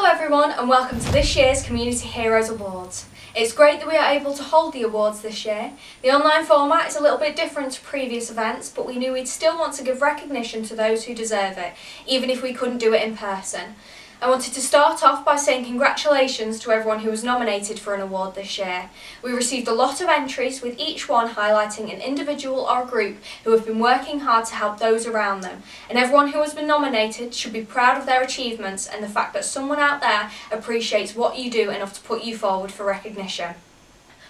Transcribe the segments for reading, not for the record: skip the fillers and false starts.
Hello everyone and welcome to this year's Community Heroes Awards. It's great that we are able to hold the awards this year. The online format is a little bit different to previous events, but we knew we'd still want to give recognition to those who deserve it, even if we couldn't do it in person. I wanted to start off by saying congratulations to everyone who was nominated for an award this year. We received a lot of entries, with each one highlighting an individual or group who have been working hard to help those around them. And everyone who has been nominated should be proud of their achievements and the fact that someone out there appreciates what you do enough to put you forward for recognition.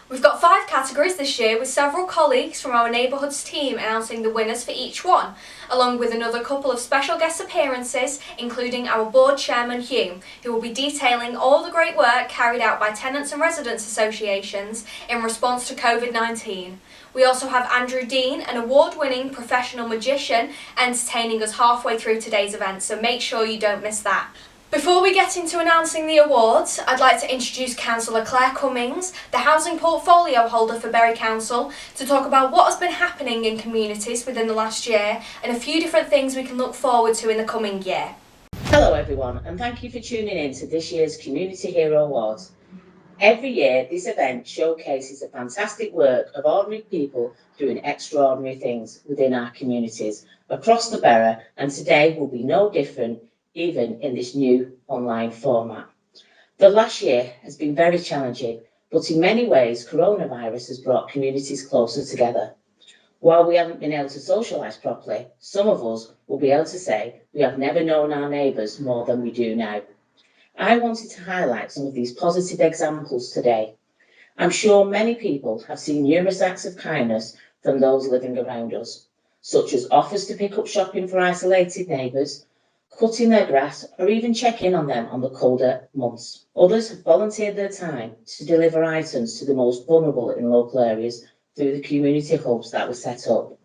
We've got 5 categories this year, with several colleagues from our neighbourhoods team announcing the winners for each one, along with another couple of special guest appearances, including our board chairman Hugh, who will be detailing all the great work carried out by Tenants and Resident Associations in response to COVID-19. We also have Andrew Dean, an award-winning professional magician, entertaining us halfway through today's event, so make sure you don't miss that. Before we get into announcing the awards, I'd like to introduce Councillor Claire Cummings, the Housing Portfolio Holder for Bury Council, to talk about what has been happening in communities within the last year and a few different things we can look forward to in the coming year. Hello everyone, and thank you for tuning in to this year's Community Hero Awards. Every year this event showcases the fantastic work of ordinary people doing extraordinary things within our communities across the borough, and today will be no different, even in this new online format. The last year has been very challenging, but in many ways coronavirus has brought communities closer together. While we haven't been able to socialise properly, some of us will be able to say we have never known our neighbours more than we do now. I wanted to highlight some of these positive examples today. I'm sure many people have seen numerous acts of kindness from those living around us, such as offers to pick up shopping for isolated neighbours, cutting their grass, or even checking on them on the colder months. Others have volunteered their time to deliver items to the most vulnerable in local areas through the community hubs that were set up.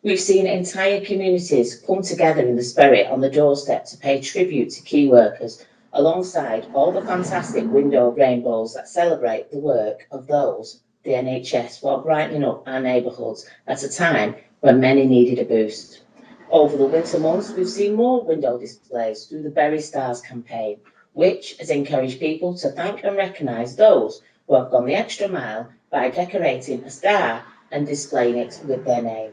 We've seen entire communities come together in the spirit on the doorstep to pay tribute to key workers, alongside all the fantastic window rainbows that celebrate the work of those, the NHS, while brightening up our neighbourhoods at a time when many needed a boost. Over the winter months, we've seen more window displays through the Bury Stars campaign, which has encouraged people to thank and recognise those who have gone the extra mile by decorating a star and displaying it with their name.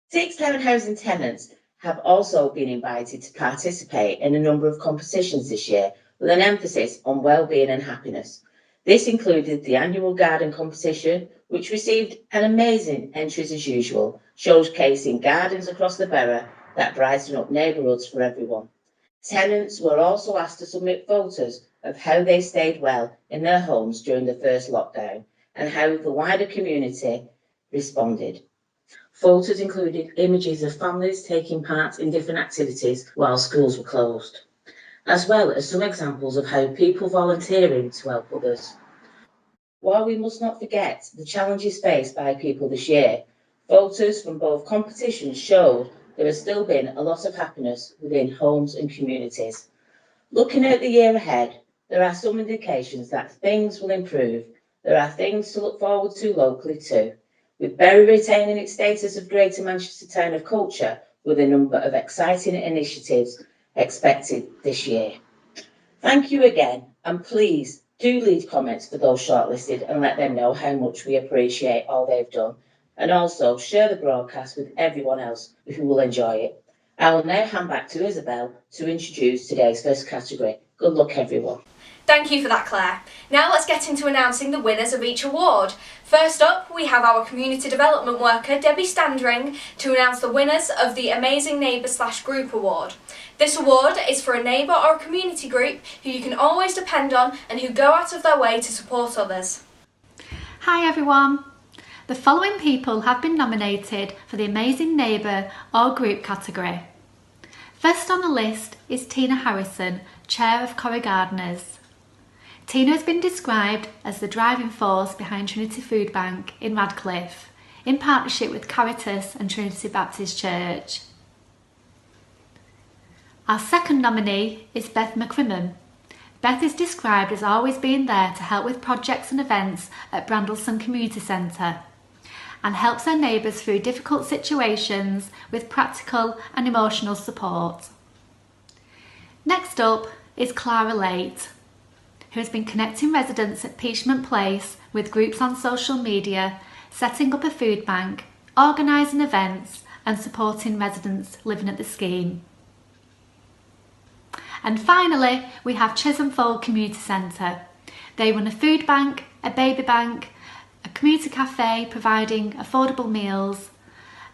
6 townhousing tenants have also been invited to participate in a number of competitions this year, with an emphasis on well-being and happiness. This included the annual garden competition, which received an amazing entries as usual, showcasing gardens across the borough that brighten up neighbourhoods for everyone. Tenants were also asked to submit photos of how they stayed well in their homes during the first lockdown and how the wider community responded. Photos included images of families taking part in different activities while schools were closed, as well as some examples of how people volunteering to help others. While we must not forget the challenges faced by people this year, photos from both competitions showed there has still been a lot of happiness within homes and communities. Looking at the year ahead, there are some indications that things will improve. There are things to look forward to locally too, with Bury retaining its status of Greater Manchester Town of Culture, with a number of exciting initiatives expected this year. Thank you again, and please do leave comments for those shortlisted and let them know how much we appreciate all they've done, and also share the broadcast with everyone else who will enjoy it. I will now hand back to Isabel to introduce today's first category. Good luck everyone. Thank you for that, Claire. Now let's get into announcing the winners of each award. First up, we have our community development worker, Debbie Standring, to announce the winners of the Amazing Neighbour / Group Award. This award is for a neighbour or a community group who you can always depend on and who go out of their way to support others. Hi everyone. The following people have been nominated for the Amazing Neighbour or Group category. First on the list is Tina Harrison, Chair of Corrie Gardeners. Tina has been described as the driving force behind Trinity Food Bank in Radcliffe, in partnership with Caritas and Trinity Baptist Church. Our second nominee is Beth McCrimmon. Beth is described as always being there to help with projects and events at Brandleston Community Centre, and helps her neighbours through difficult situations with practical and emotional support. Next up is Clara Late, who has been connecting residents at Peachment Place with groups on social media, setting up a food bank, organising events and supporting residents living at the scheme. And finally, we have Chesham Fold Community Centre. They run a food bank, a baby bank, a community cafe providing affordable meals,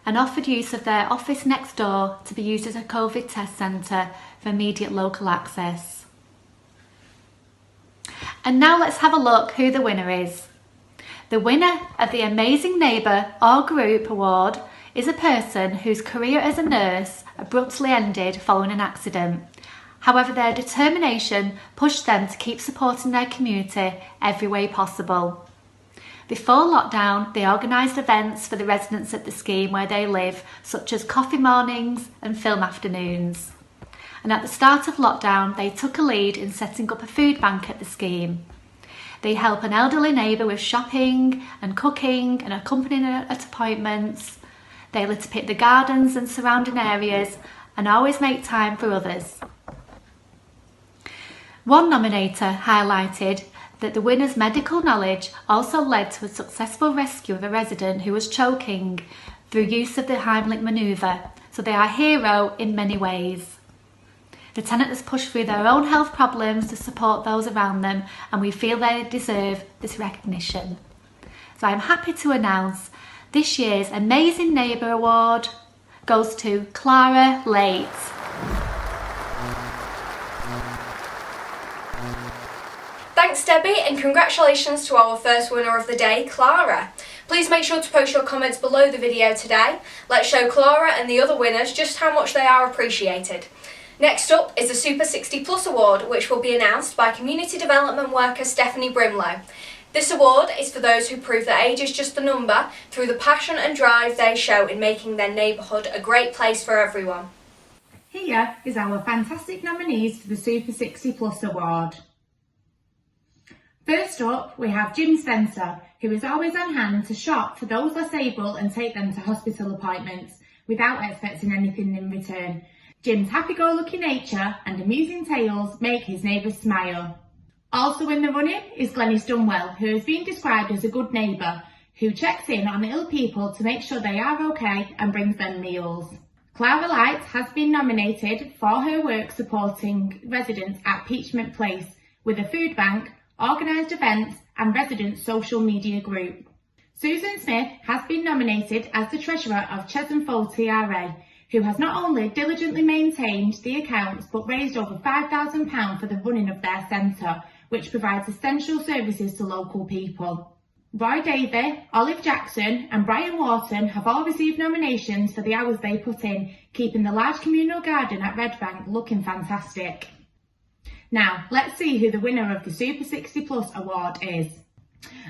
and offered use of their office next door to be used as a COVID test centre for immediate local access. And now let's have a look who the winner is. The winner of the Amazing Neighbour or Group Award is a person whose career as a nurse abruptly ended following an accident. However, their determination pushed them to keep supporting their community every way possible. Before lockdown, they organised events for the residents at the scheme where they live, such as coffee mornings and film afternoons. And at the start of lockdown, they took a lead in setting up a food bank at the scheme. They help an elderly neighbour with shopping and cooking and accompanying at appointments. They litter pick the gardens and surrounding areas and always make time for others. One nominator highlighted that the winner's medical knowledge also led to a successful rescue of a resident who was choking through use of the Heimlich manoeuvre, so they are a hero in many ways. The tenant has pushed through their own health problems to support those around them, and we feel they deserve this recognition. So I'm happy to announce this year's Amazing Neighbour Award goes to Clara Late. Thanks Debbie, and congratulations to our first winner of the day, Clara. Please make sure to post your comments below the video today. Let's show Clara and the other winners just how much they are appreciated. Next up is the Super 60 Plus Award, which will be announced by Community Development Worker Stephanie Brimlow. This award is for those who prove that age is just a number through the passion and drive they show in making their neighbourhood a great place for everyone. Here is our fantastic nominees for the Super 60 Plus Award. First up, we have Jim Spencer, who is always on hand to shop for those less able and take them to hospital appointments without expecting anything in return. Jim's happy-go-lucky nature and amusing tales make his neighbours smile. Also in the running is Glenys Dunwell, who has been described as a good neighbour, who checks in on ill people to make sure they are okay and brings them meals. Clara Light has been nominated for her work supporting residents at Peachment Place with a food bank, organised events and resident social media group. Susan Smith has been nominated as the Treasurer of Chesham Fold TRA, who has not only diligently maintained the accounts but raised over £5,000 for the running of their centre, which provides essential services to local people. Roy Davey, Olive Jackson and Brian Wharton have all received nominations for the hours they put in, keeping the large communal garden at Red Bank looking fantastic. Now, let's see who the winner of the Super 60 Plus Award is.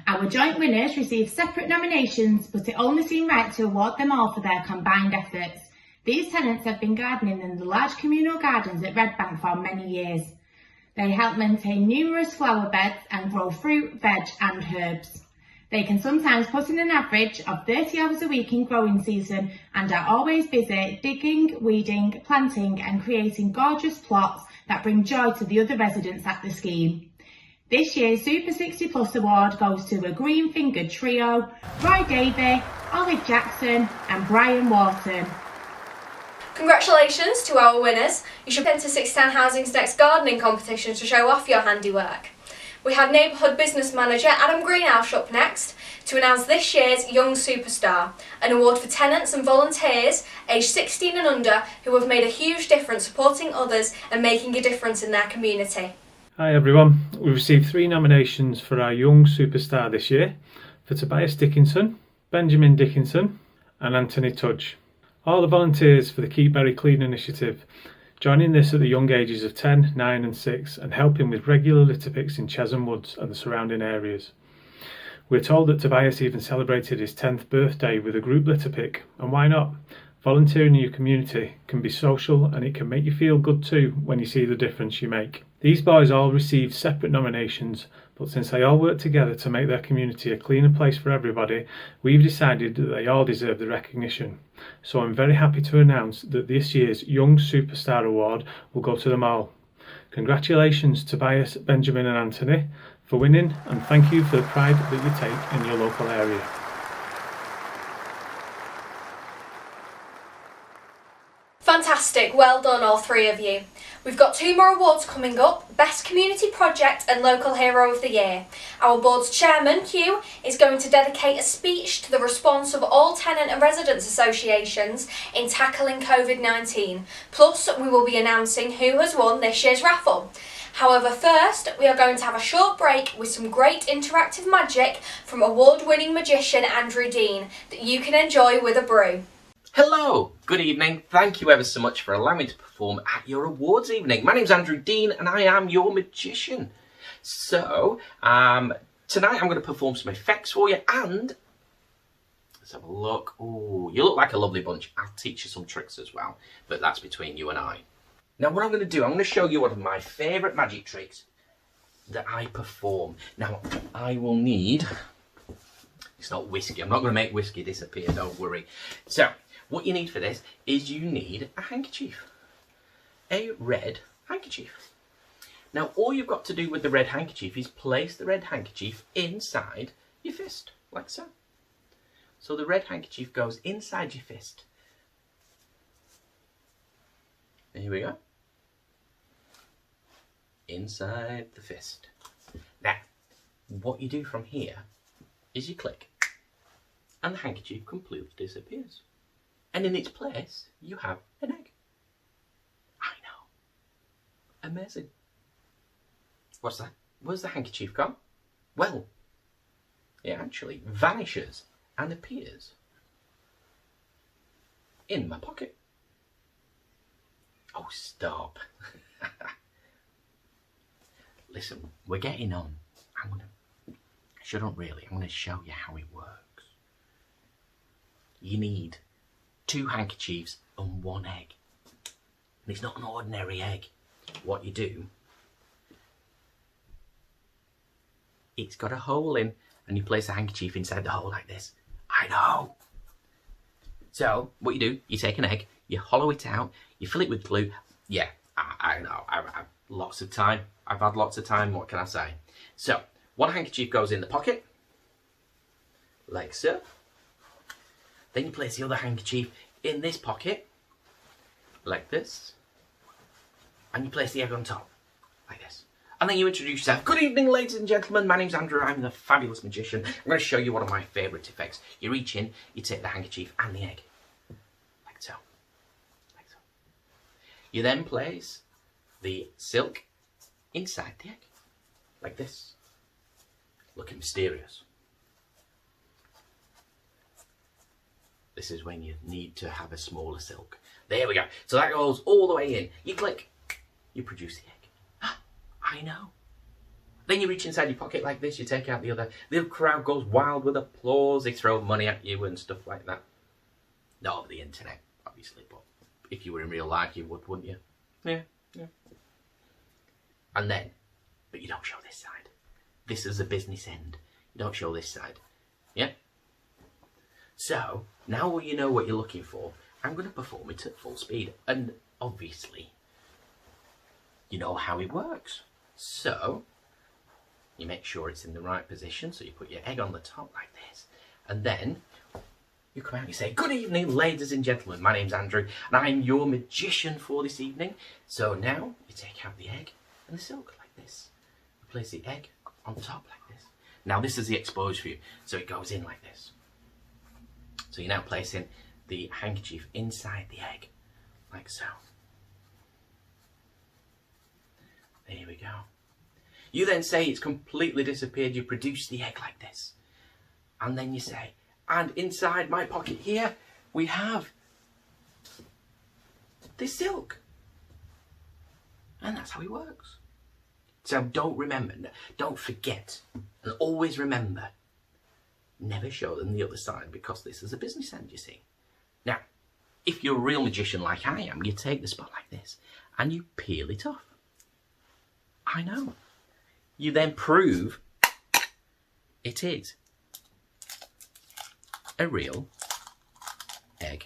Our joint winners received separate nominations, but it only seemed right to award them all for their combined efforts. These tenants have been gardening in the large communal gardens at Red Bank for many years. They help maintain numerous flower beds and grow fruit, veg and herbs. They can sometimes put in an average of 30 hours a week in growing season and are always busy digging, weeding, planting and creating gorgeous plots that bring joy to the other residents at the scheme. This year's Super 60 Plus Award goes to a green-fingered trio, Roy Davey, Olive Jackson and Brian Wharton. Congratulations to our winners. You should enter 610 Housing's next gardening competition to show off your handiwork. We have Neighbourhood Business Manager Adam Greenhouse up next to announce this year's Young Superstar, an award for tenants and volunteers aged 16 and under who have made a huge difference supporting others and making a difference in their community. Hi everyone, we've received 3 nominations for our Young Superstar this year for Tobias Dickinson, Benjamin Dickinson and Anthony Tudge. All the volunteers for the Keep Bury Clean initiative, joining this at the young ages of 10, 9 and 6 and helping with regular litter picks in Chesham Woods and the surrounding areas. We're told that Tobias even celebrated his 10th birthday with a group litter pick, and why not? Volunteering in your community can be social and it can make you feel good too when you see the difference you make. These boys all received separate nominations, but since they all work together to make their community a cleaner place for everybody, we've decided that they all deserve the recognition. So I'm very happy to announce that this year's Young Superstar Award will go to them all. Congratulations Tobias, Benjamin and Anthony for winning, and thank you for the pride that you take in your local area. Fantastic, well done all three of you. We've got 2 more awards coming up, Best Community Project and Local Hero of the Year. Our board's chairman, Hugh, is going to dedicate a speech to the response of all Tenant and Resident Associations in tackling COVID-19. Plus, we will be announcing who has won this year's raffle. However, first, we are going to have a short break with some great interactive magic from award-winning magician Andrew Dean that you can enjoy with a brew. Hello, good evening. Thank you ever so much for allowing me to perform at your awards evening. My name's Andrew Dean and I am your magician. So, tonight I'm going to perform some effects for you and let's have a look. Oh, you look like a lovely bunch. I'll teach you some tricks as well, but that's between you and I. Now what I'm going to do, I'm going to show you one of my favourite magic tricks that I perform. Now I will need, it's not whiskey, I'm not going to make whiskey disappear, don't worry. So what you need for this is you need a handkerchief, a red handkerchief. Now all you've got to do with the red handkerchief is place the red handkerchief inside your fist, like so. So the red handkerchief goes inside your fist. And here we go. Inside the fist. Now, what you do from here is you click and the handkerchief completely disappears. And in its place, you have an egg. I know. Amazing. What's that? Where's the handkerchief gone? Well, it actually vanishes and appears in my pocket. Oh, stop. Listen, we're getting on. I'm going to show you how it works. You need 2 handkerchiefs and 1 egg. And it's not an ordinary egg. What you do, it's got a hole in and you place a handkerchief inside the hole like this. I know. So, what you do, you take an egg, you hollow it out, you fill it with glue. Yeah, I know, I've had lots of time. What can I say? So, 1 handkerchief goes in the pocket, like so. Then you place the other handkerchief in this pocket, like this. And you place the egg on top, like this. And then you introduce yourself. Good evening, ladies and gentlemen. My name's Andrew. I'm the fabulous magician. I'm going to show you one of my favourite effects. You reach in, you take the handkerchief and the egg, like so. Like so. You then place the silk inside the egg, like this, looking mysterious. This is when you need to have a smaller silk. There we go. So that goes all the way in. You click, you produce the egg. I know. Then you reach inside your pocket like this, you take out the other. The crowd goes wild with applause. They throw money at you and stuff like that. Not over the internet, obviously, but if you were in real life, you would, wouldn't you? Yeah. And then, but you don't show this side. This is the business end. You don't show this side. Yeah? So, now you know what you're looking for, I'm going to perform it at full speed. And obviously, you know how it works. So, you make sure it's in the right position. So you put your egg on the top like this. And then, you come out and you say, good evening, ladies and gentlemen. My name's Andrew, and I'm your magician for this evening. So now, you take out the egg and the silk like this. You place the egg on top like this. Now this is the exposed view, so it goes in like this. So you're now placing the handkerchief inside the egg, like so. There we go. You then say it's completely disappeared, you produce the egg like this. And then you say, and inside my pocket here, we have this silk. And that's how it works. So don't forget, and always remember, never show them the other side because this is a business end, you see. Now, if you're a real magician like I am, you take the spot like this and you peel it off. I know. You then prove it is a real egg.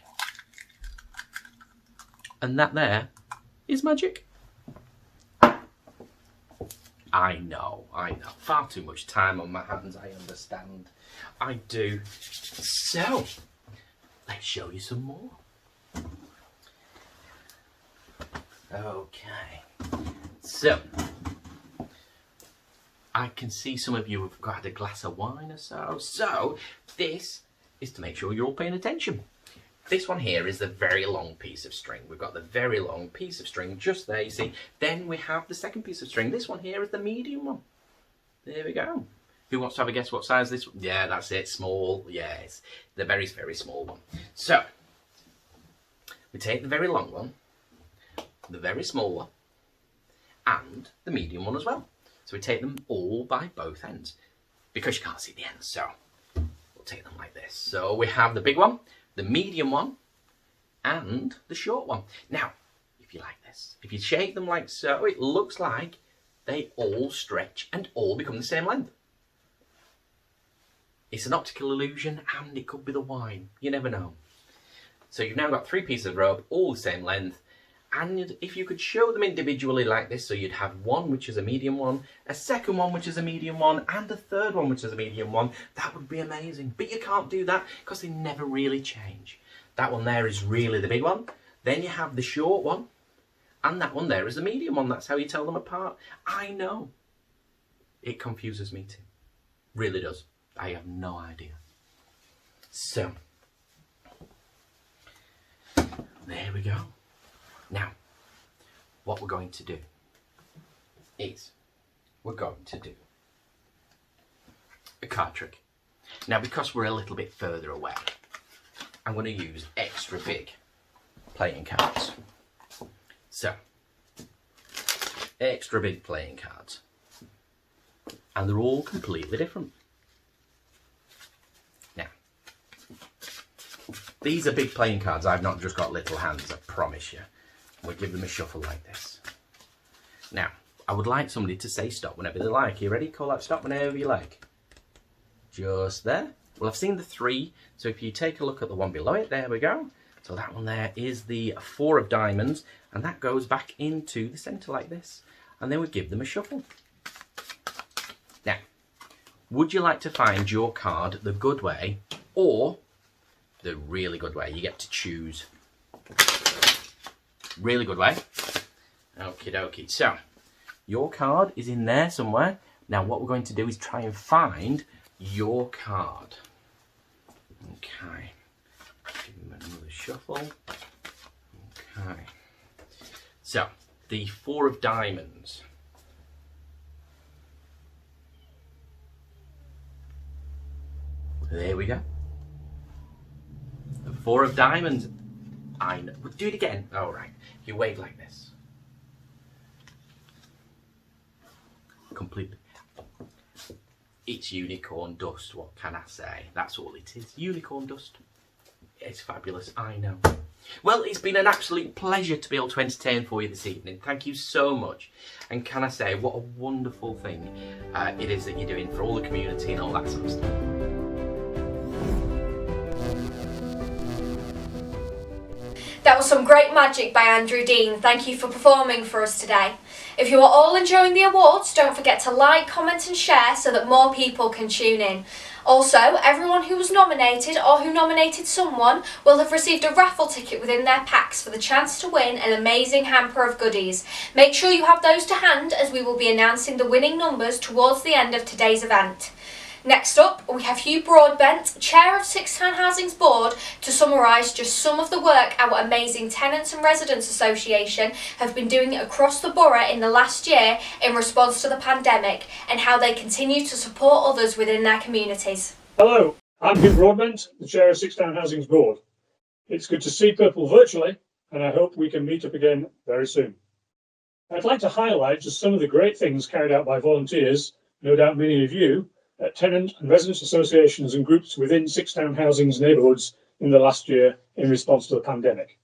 And that there is magic. I know. Far too much time on my hands, I understand. I do. So, let's show you some more. Okay. So, I can see some of you have got a glass of wine or so. So, this is to make sure you're all paying attention. This one here is the very long piece of string. We've got the very long piece of string just there, you see. Then we have the second piece of string. This one here is the medium one. There we go. Who wants to have a guess what size this one? Yeah, that's it, small. Yes, the very, very small one. So, we take the very long one, the very small one, and the medium one as well. So we take them all by both ends, because you can't see the ends, so we'll take them like this. So we have the big one, the medium one, and the short one. Now, if you like this, if you shake them like so, it looks like they all stretch and all become the same length. It's an optical illusion, and it could be the wine. You never know. So you've now got 3 pieces of rope, all the same length, and if you could show them individually like this, so you'd have one which is a medium one, a second one which is a medium one, and a third one which is a medium one, that would be amazing. But you can't do that because they never really change. That one there is really the big one. Then you have the short one, and that one there is the medium one. That's how you tell them apart. I know. It confuses me too. Really does. I have no idea. So, there we go. Now, what we're going to do is we're going to do a card trick. Now, because we're a little bit further away, I'm going to use extra big playing cards. So, extra big playing cards. And they're all completely different. Now, these are big playing cards. I've not just got little hands, I promise you. We'll give them a shuffle like this. Now, I would like somebody to say stop whenever they like. Are you ready? Call out stop whenever you like. Just there. Well, I've seen the 3, so if you take a look at the one below it, there we go. So that one there is the 4 of diamonds, and that goes back into the centre like this. And then we give them a shuffle. Now, would you like to find your card the good way or the really good way? You get to choose. Really good way. Okie dokie. So, your card is in there somewhere. Now, what we're going to do is try and find your card. Okay. Give him another shuffle. Okay. So, the 4 of diamonds. There we go. The 4 of diamonds. I know. We'll do it again. All right. You wave like this. Completely. It's unicorn dust. What can I say? That's all it is. Unicorn dust. It's fabulous. I know. Well, it's been an absolute pleasure to be able to entertain for you this evening. Thank you so much. And can I say, what a wonderful thing it is that you're doing for all the community and all that sort of stuff. That was some great magic by Andrew Dean. Thank you for performing for us today. If you are all enjoying the awards, don't forget to like, comment and share so that more people can tune in. Also, everyone who was nominated or who nominated someone will have received a raffle ticket within their packs for the chance to win an amazing hamper of goodies. Make sure you have those to hand as we will be announcing the winning numbers towards the end of today's event. Next up, we have Hugh Broadbent, Chair of Six Town Housing's Board, to summarise just some of the work our amazing Tenants and Residents Association have been doing across the borough in the last year in response to the pandemic and how they continue to support others within their communities. Hello, I'm Hugh Broadbent, the Chair of Six Town Housing's Board. It's good to see people virtually, and I hope we can meet up again very soon. I'd like to highlight just some of the great things carried out by volunteers, no doubt many of you, at Tenant and Residents Associations and groups within Six Town Housing's neighbourhoods in the last year in response to the pandemic.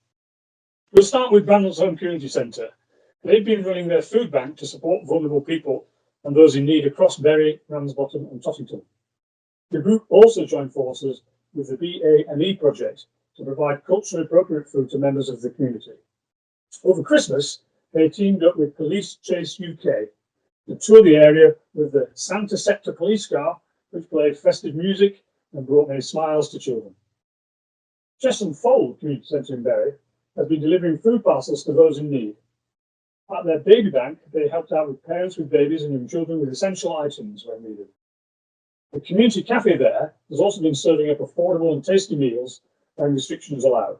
We'll start with Brandon's Home Community Centre. They've been running their food bank to support vulnerable people and those in need across Bury, Ramsbottom and Tottington. The group also joined forces with the BAME project to provide culturally appropriate food to members of the community. Over Christmas, they teamed up with Police Chase UK to tour the area with the Santa Sector police car, which played festive music and brought many smiles to children. Chesham Fold Community Centre in Bury has been delivering food parcels to those in need. At their baby bank, they helped out with parents with babies and young children with essential items when needed. The community cafe there has also been serving up affordable and tasty meals when restrictions allowed.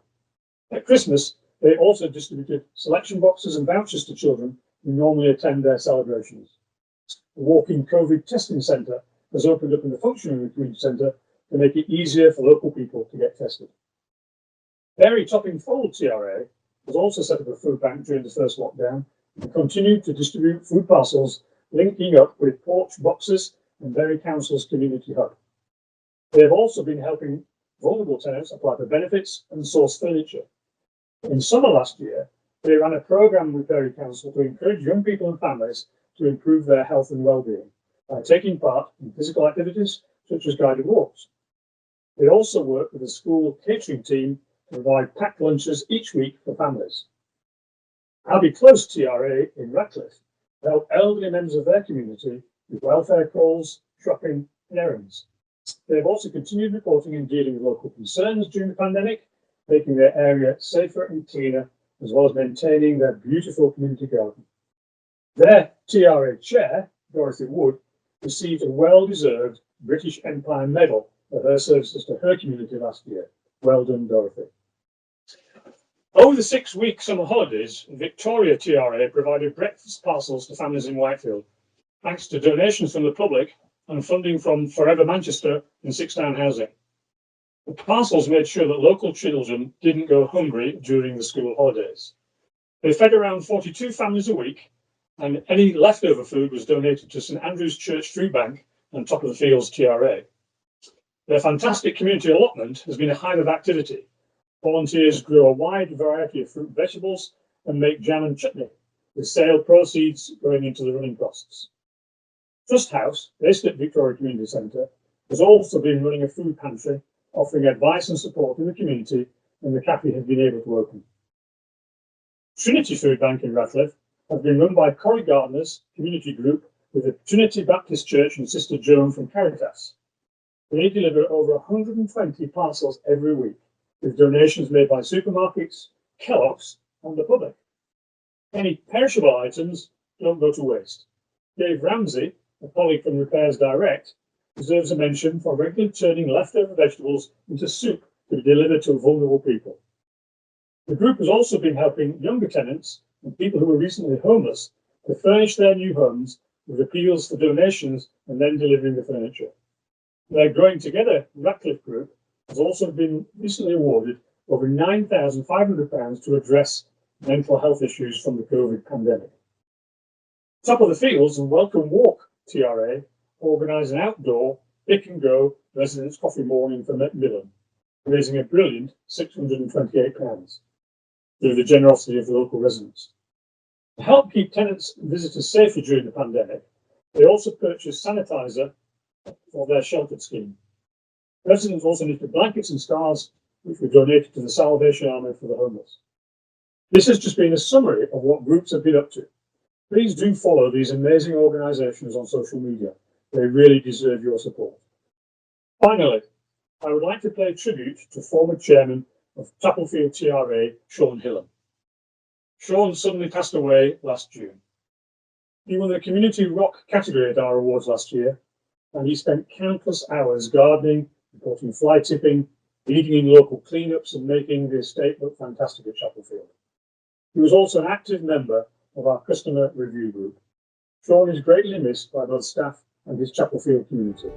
At Christmas, they also distributed selection boxes and vouchers to children who normally attend their celebrations. The walk-in COVID testing centre has opened up in the function of the community centre to make it easier for local people to get tested. Bury Topping Fold TRA has also set up a food bank during the first lockdown and continued to distribute food parcels, linking up with Porch Boxes and Bury Council's Community Hub. They have also been helping vulnerable tenants apply for benefits and source furniture. In summer last year, they ran a programme with Bury Council to encourage young people and families to improve their health and well-being by taking part in physical activities such as guided walks. They also work with the school catering team to provide packed lunches each week for families. I'll Be Close TRA in Ratcliffe help elderly members of their community with welfare calls, shopping and errands. They've also continued reporting and dealing with local concerns during the pandemic, making their area safer and cleaner, as well as maintaining their beautiful community garden. Their TRA chair, Dorothy Wood, received a well-deserved British Empire Medal for her services to her community last year. Well done, Dorothy. Over the 6-week summer holidays, Victoria TRA provided breakfast parcels to families in Whitefield, thanks to donations from the public and funding from Forever Manchester and Sixtown Housing. The parcels made sure that local children didn't go hungry during the school holidays. They fed around 42 families a week, and any leftover food was donated to St Andrew's Church Food Bank and Top of the Fields TRA. Their fantastic community allotment has been a hive of activity. Volunteers grow a wide variety of fruit and vegetables and make jam and chutney, with sale proceeds going into the running costs. Trust House, based at Victoria Community Centre, has also been running a food pantry, offering advice and support in the community, and the cafe has been able to open. Trinity Food Bank in Ratcliffe has been run by Corrie Gardner's community group with the Trinity Baptist Church and Sister Joan from Caritas. They deliver over 120 parcels every week, with donations made by supermarkets, Kellogg's, and the public. Any perishable items don't go to waste. Dave Ramsey, a colleague from Repairs Direct, deserves a mention for regularly turning leftover vegetables into soup to be delivered to vulnerable people. The group has also been helping younger tenants and people who were recently homeless to furnish their new homes with appeals for donations and then delivering the furniture. Their Growing Together Ratcliffe group has also been recently awarded over £9,500 to address mental health issues from the COVID pandemic. Top of the Fields and Welcome Walk TRA organise an outdoor pick and go residents' coffee morning for Macmillan, raising a brilliant £628 through the generosity of the local residents. To help keep tenants and visitors safer during the pandemic, they also purchased sanitizer for their sheltered scheme. Residents also needed blankets and scarves, which were donated to the Salvation Army for the homeless. This has just been a summary of what groups have been up to. Please do follow these amazing organisations on social media. They really deserve your support. Finally, I would like to pay tribute to former chairman of Tapplefield TRA, Sean Hillam. Sean suddenly passed away last June. He won the Community Rock category at our awards last year, and he spent countless hours gardening, reporting fly tipping, leading in local cleanups and making the estate look fantastic at Chapelfield. He was also an active member of our customer review group. Sean is greatly missed by both staff and his Chapelfield community.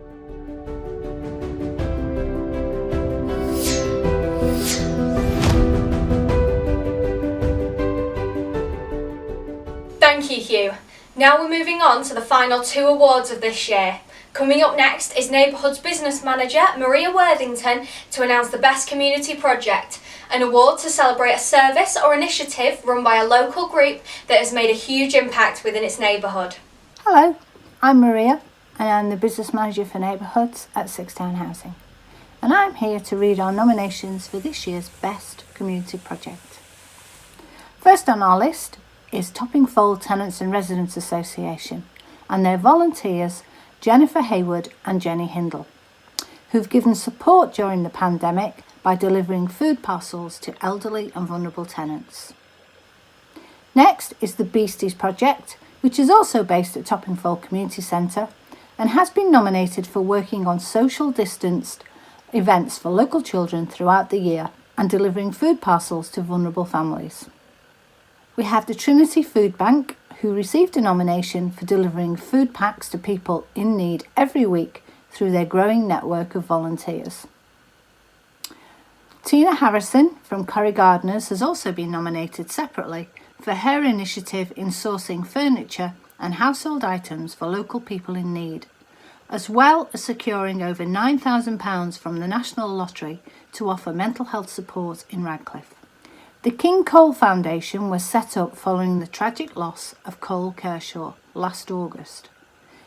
Thank you, Hugh. Now we're moving on to the final 2 awards of this year. Coming up next is Neighbourhood's business manager, Maria Worthington, to announce the Best Community Project, an award to celebrate a service or initiative run by a local group that has made a huge impact within its neighbourhood. Hello, I'm Maria and I'm the business manager for Neighbourhoods at Sixtown Housing. And I'm here to read our nominations for this year's Best Community Project. First on our list is Topping Fold Tenants and Resident Association, and their volunteers Jennifer Hayward and Jenny Hindle, who've given support during the pandemic by delivering food parcels to elderly and vulnerable tenants. Next is the Beasties Project, which is also based at Toppingfold Community Centre and has been nominated for working on social distanced events for local children throughout the year and delivering food parcels to vulnerable families. We have the Trinity Food Bank, who received a nomination for delivering food packs to people in need every week through their growing network of volunteers. Tina Harrison from Curry Gardeners has also been nominated separately for her initiative in sourcing furniture and household items for local people in need, as well as securing over £9,000 from the National Lottery to offer mental health support in Radcliffe. The King Cole Foundation was set up following the tragic loss of Cole Kershaw last August.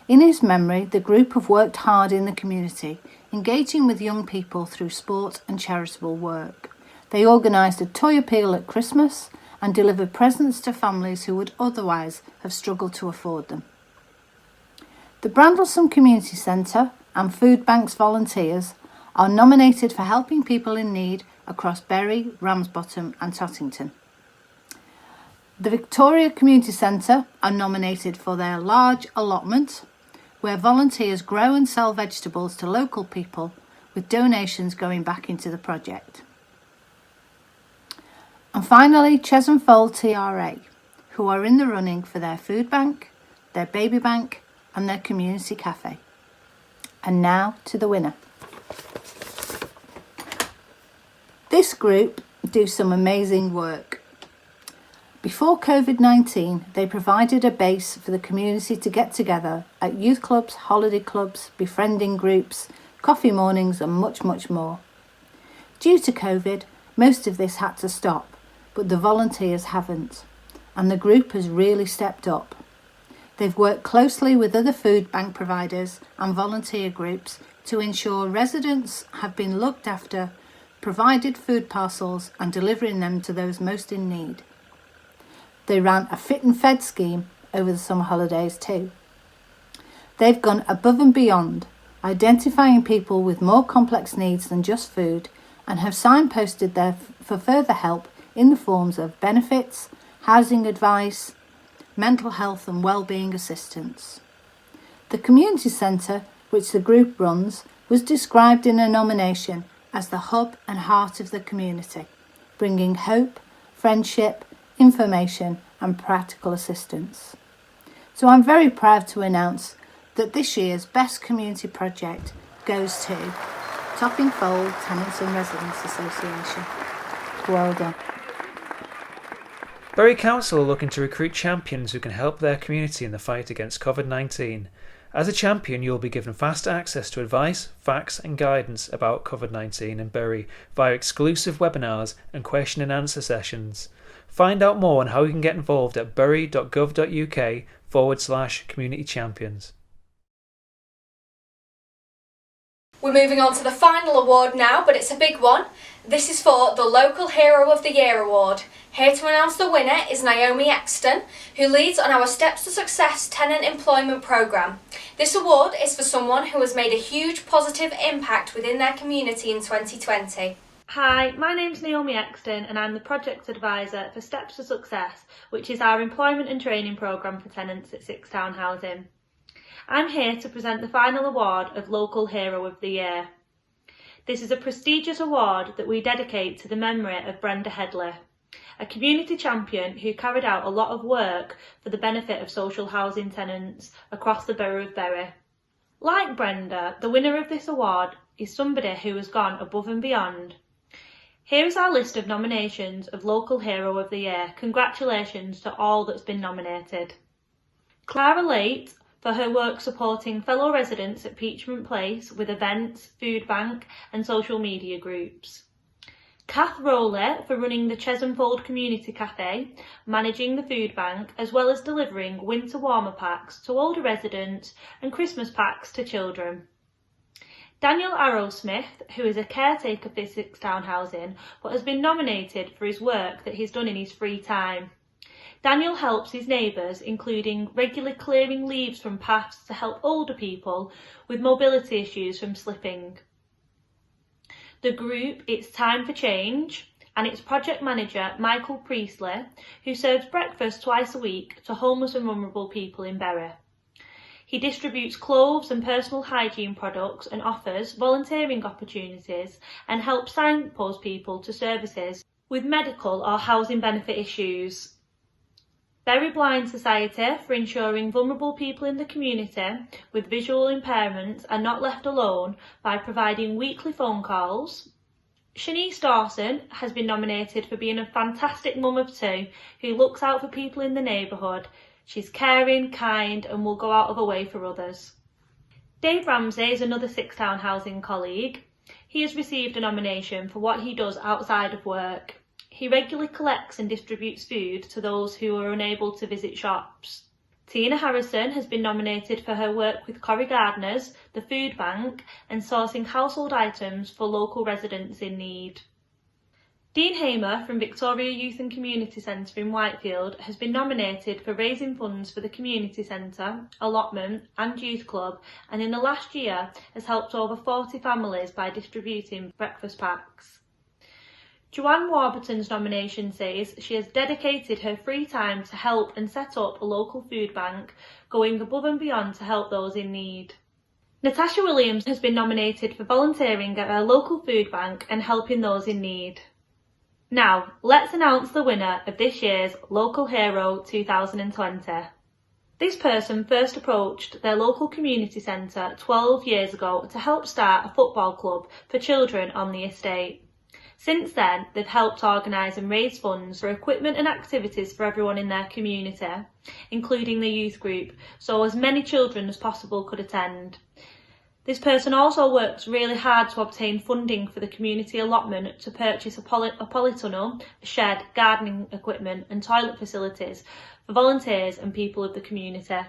In his memory, the group have worked hard in the community, engaging with young people through sport and charitable work. They organised a toy appeal at Christmas and delivered presents to families who would otherwise have struggled to afford them. The Brandlesome Community Centre and Food Bank's volunteers are nominated for helping people in need across Bury, Ramsbottom and Tottington. The Victoria Community Centre are nominated for their large allotment, where volunteers grow and sell vegetables to local people, with donations going back into the project. And finally, Chesham Fold TRA, who are in the running for their food bank, their baby bank and their community cafe. And now to the winner. This group do some amazing work. Before COVID-19, they provided a base for the community to get together at youth clubs, holiday clubs, befriending groups, coffee mornings and much, much more. Due to COVID, most of this had to stop, but the volunteers haven't, and the group has really stepped up. They've worked closely with other food bank providers and volunteer groups to ensure residents have been looked after, provided food parcels and delivering them to those most in need. They ran a fit and fed scheme over the summer holidays too. They've gone above and beyond, identifying people with more complex needs than just food, and have signposted there for further help in the forms of benefits, housing advice, mental health and wellbeing assistance. The community centre, which the group runs, was described in a nomination as the hub and heart of the community, bringing hope, friendship, information and practical assistance. So I'm very proud to announce that this year's Best Community Project goes to Toppingfold Tenant and Resident Association. Well done. Bury Council are looking to recruit champions who can help their community in the fight against COVID-19. As a champion, you will be given fast access to advice, facts and guidance about COVID-19 in Bury via exclusive webinars and question and answer sessions. Find out more on how you can get involved at bury.gov.uk/community champions. We're moving on to the final award now, but it's a big one. This is for the Local Hero of the Year award. Here to announce the winner is Naomi Exton, who leads on our Steps to Success tenant employment programme. This award is for someone who has made a huge positive impact within their community in 2020. Hi, my name's Naomi Exton and I'm the Project Advisor for Steps to Success, which is our employment and training programme for tenants at Six Town Housing. I'm here to present the final award of Local Hero of the Year. This is a prestigious award that we dedicate to the memory of Brenda Headley, a community champion who carried out a lot of work for the benefit of social housing tenants across the borough of Bury. Like Brenda, the winner of this award is somebody who has gone above and beyond. Here is our list of nominations of Local Hero of the Year. Congratulations to all that's been nominated. Clara Late for her work supporting fellow residents at Peachmont Place with events, food bank and social media groups. Kath Rowley for running the Chesham Fold Community Cafe, managing the food bank as well as delivering winter warmer packs to older residents and Christmas packs to children. Daniel Arrowsmith, who is a caretaker for Six Town Housing but has been nominated for his work that he's done in his free time. Daniel helps his neighbours, including regularly clearing leaves from paths to help older people with mobility issues from slipping. The group It's Time for Change and its project manager, Michael Priestley, who serves breakfast twice a week to homeless and vulnerable people in Bury. He distributes clothes and personal hygiene products and offers volunteering opportunities and helps signpost people to services with medical or housing benefit issues. Bury Blind Society for ensuring vulnerable people in the community with visual impairments are not left alone by providing weekly phone calls. Shanice Dawson has been nominated for being a fantastic mum of two who looks out for people in the neighbourhood. She's caring, kind and will go out of her way for others. Dave Ramsey is another Six Town Housing colleague. He has received a nomination for what he does outside of work. He regularly collects and distributes food to those who are unable to visit shops. Tina Harrison has been nominated for her work with Corrie Gardeners, the food bank, and sourcing household items for local residents in need. Dean Hamer from Victoria Youth and Community Centre in Whitefield has been nominated for raising funds for the community centre, allotment and youth club, and in the last year has helped over 40 families by distributing breakfast packs. Joanne Warburton's nomination says she has dedicated her free time to help and set up a local food bank, going above and beyond to help those in need. Natasha Williams has been nominated for volunteering at her local food bank and helping those in need. Now, let's announce the winner of this year's Local Hero 2020. This person first approached their local community centre 12 years ago to help start a football club for children on the estate. Since then, they've helped organise and raise funds for equipment and activities for everyone in their community, including the youth group, so as many children as possible could attend. This person also works really hard to obtain funding for the community allotment to purchase a polytunnel, a shed, gardening equipment and toilet facilities for volunteers and people of the community.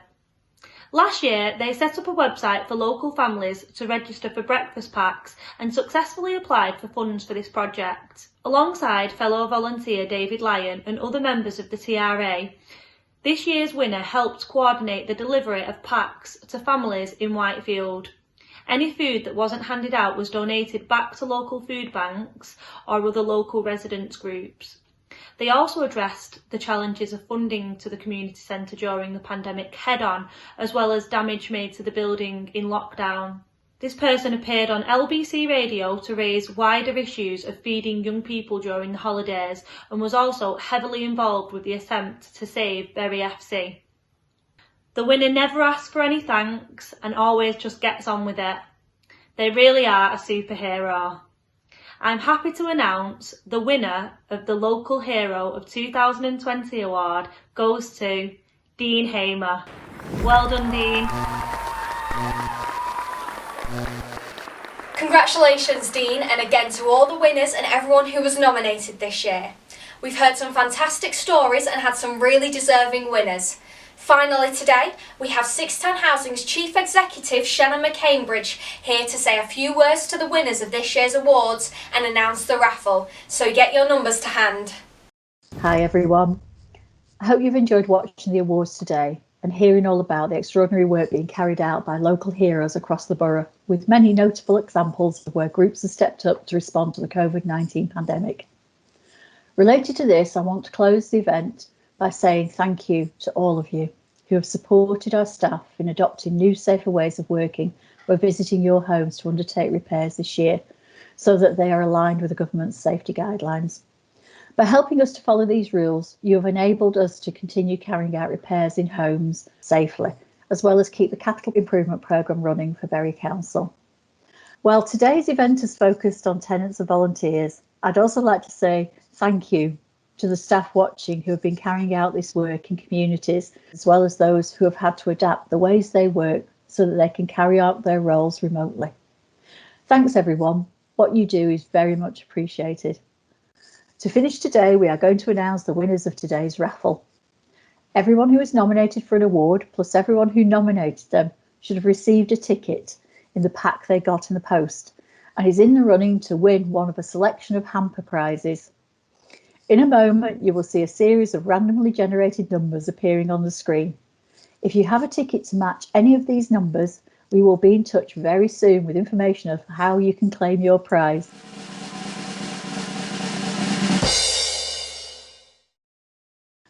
Last year, they set up a website for local families to register for breakfast packs and successfully applied for funds for this project. Alongside fellow volunteer David Lyon and other members of the TRA, this year's winner helped coordinate the delivery of packs to families in Whitefield. Any food that wasn't handed out was donated back to local food banks or other local residents groups. They also addressed the challenges of funding to the community centre during the pandemic head-on, as well as damage made to the building in lockdown. This person appeared on LBC radio to raise wider issues of feeding young people during the holidays and was also heavily involved with the attempt to save Bury FC. The winner never asks for any thanks and always just gets on with it. They really are a superhero. I'm happy to announce the winner of the Local Hero of 2020 award goes to Dean Hamer. Well done, Dean. Congratulations, Dean, and again to all the winners and everyone who was nominated this year. We've heard some fantastic stories and had some really deserving winners. Finally today, we have Six Town Housing's Chief Executive, Shannon McCambridge, here to say a few words to the winners of this year's awards and announce the raffle, so get your numbers to hand. Hi everyone. I hope you've enjoyed watching the awards today and hearing all about the extraordinary work being carried out by local heroes across the borough, with many notable examples of where groups have stepped up to respond to the COVID-19 pandemic. Related to this, I want to close the event by saying thank you to all of you who have supported our staff in adopting new, safer ways of working or visiting your homes to undertake repairs this year so that they are aligned with the government's safety guidelines. By helping us to follow these rules, you have enabled us to continue carrying out repairs in homes safely, as well as keep the capital improvement programme running for Bury Council. While today's event is focused on tenants and volunteers, I'd also like to say thank you to the staff watching who have been carrying out this work in communities, as well as those who have had to adapt the ways they work so that they can carry out their roles remotely. Thanks everyone. What you do is very much appreciated. To finish today, we are going to announce the winners of today's raffle. Everyone who is nominated for an award, plus everyone who nominated them, should have received a ticket in the pack they got in the post and is in the running to win one of a selection of hamper prizes. In a moment, you will see a series of randomly generated numbers appearing on the screen. If you have a ticket to match any of these numbers, we will be in touch very soon with information of how you can claim your prize.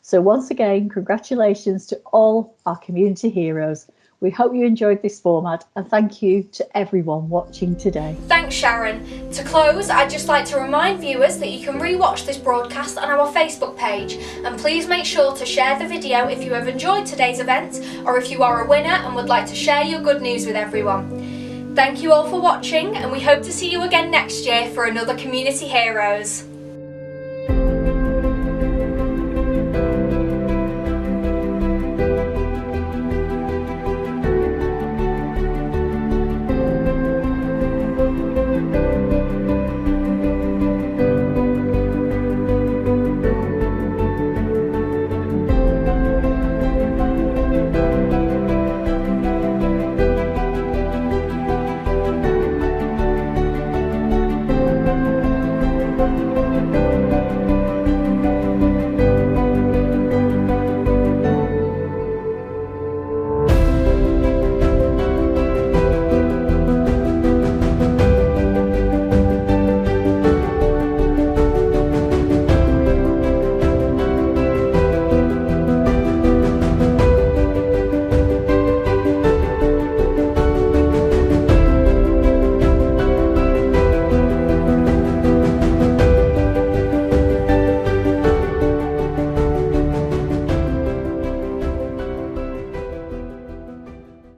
So once again, congratulations to all our community heroes. We hope you enjoyed this format and thank you to everyone watching today. Thanks, Sharon. To close, I'd just like to remind viewers that you can re-watch this broadcast on our Facebook page, and please make sure to share the video if you have enjoyed today's event or if you are a winner and would like to share your good news with everyone. Thank you all for watching, and we hope to see you again next year for another Community Heroes.